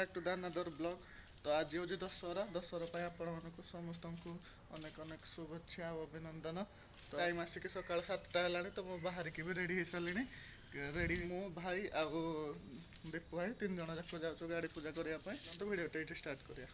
Back to the another blog. तो आज हूँ दशहरा दशहरा आपण समस्त को अनेक अनेक शुभेच्छा और अभिनंदन। तो टाइम आसिक सका 7टा है तो मुझे बाहर की भी रेडी हो सारे रेडी मु भाई आउ दीपू भाई 3 जन जाक जाऊँ गाड़ी पूजा करने तो भिडियो ये स्टार्ट करिया।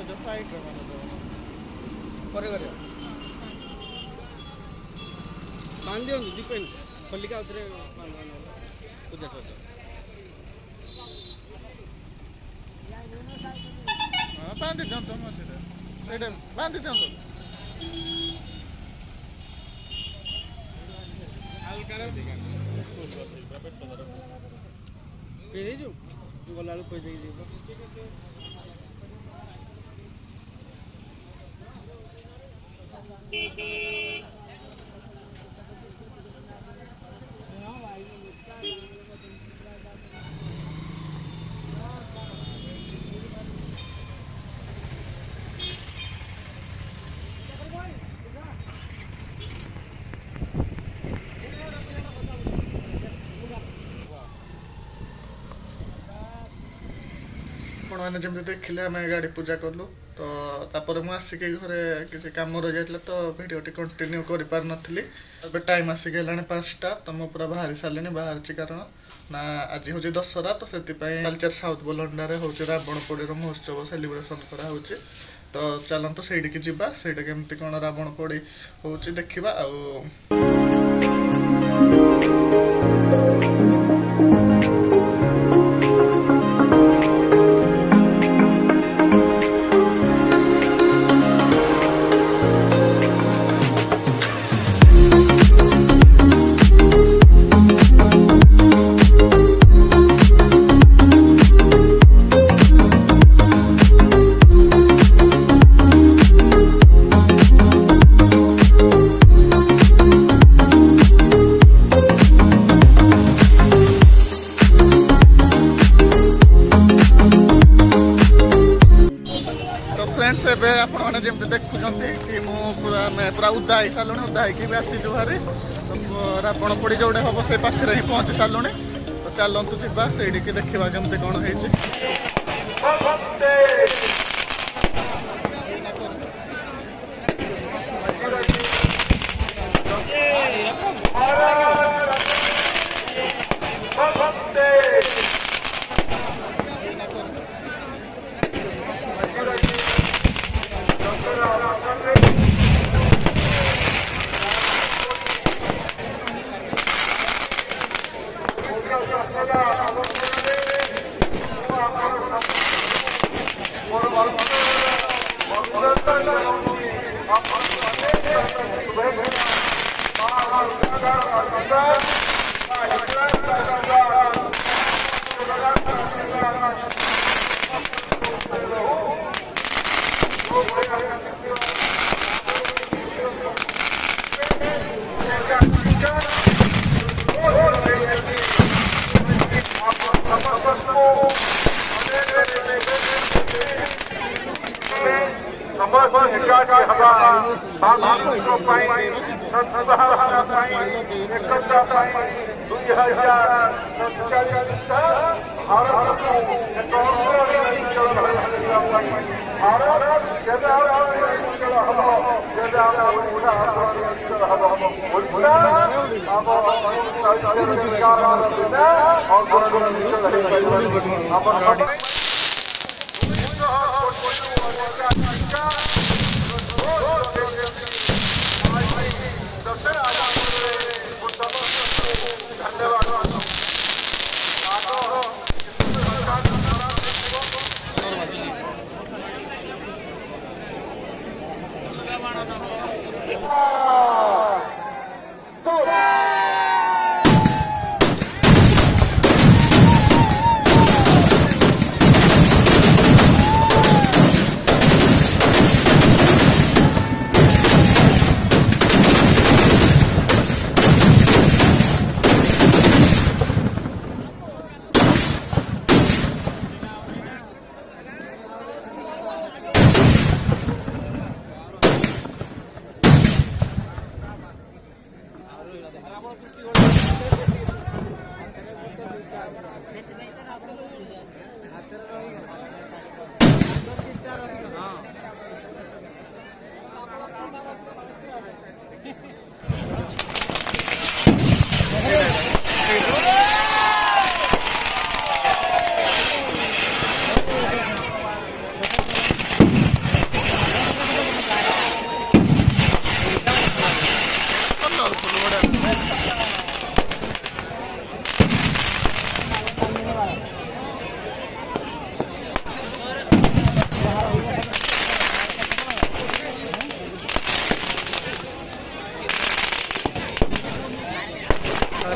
जो साइड रे माने तो करे बांध दियो डिपेंड खोलिका उतरे पूजा सजा हां बांध दियो तो मत सेटा बांध दियो तो हल्का पे जो गला कोई दे दीबो मैंने जमी देखिले आम गाड़ी पूजा कलु तो तापर मुझे आसिक घरे किसी कम रही जाता तो भिडियो कंटिन्यू कर पार नी। टाइम आसिक है 5टा तो मुझे पूरा बाहरी सारे बाहरी कारण ना आज हूँ दशहरा तो से कल्चर साउथ बोलंडारे हूँ रावण पोड़ी महोत्सव सेलिब्रेशन कराऊ। तो चलतु से जावा से केमती कौन रावण पोड़ी हूँ देखा फ्रेंड्स आपने जमी देखुं कि पूरा उदा ही सारे उदा हो आसीचु भारी तो रावण पोड़ी जोड़े हम से पाखे ही पहुँची सारे तो चलतु जा से देखा जमती कौन है। ଏକାଠି ହେବା ମାତୃତ୍ୱ ପାଇଁ ସଦ୍ଭାବନା ପାଇଁ ଏକତା ପାଇଁ 2047 ଭାରତକୁ ଏକ ଅଗ୍ରଣୀ ଅଞ୍ଚଳ ଭାବେ କରିବା ପାଇଁ ଭାରତ ଯେବେ ଅଞ୍ଚଳ ହେବ ଯେବେ ଆମ ଓଡ଼ିଶା ଅଞ୍ଚଳ ହେବ ଓଡ଼ିଶା ଆମ ଅଗ୍ରଣୀ ଅଞ୍ଚଳ ହେଇପାରିବ।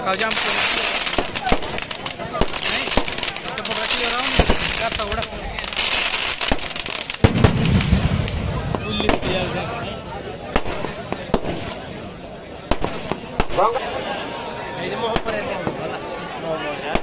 Kau jam tu, ni, kita berarti orang ni, dah tahu dah. Kulit dia dah. Ini mau apa ni? Mau ya.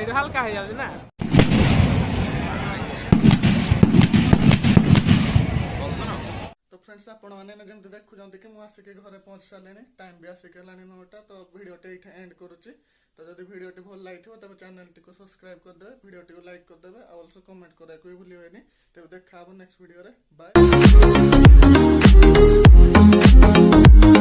এটা হালকা হয়ে যাবে না तो फ्रेंड्स आपण मैंने जमी देखुं कि मुझे आसिक घरे पहुंच सारे टाइम भी आसिक 9टा तो भिडटे ये एंड करुच्ची तो जब भिडटी भल लगी तेज चैनल टी सब्सक्राइब करदे भिडटी लाइक करदे ऑल्सो कमेंट कराया भी भूल तेज देखा नेक्स्ट भिडियो बाय।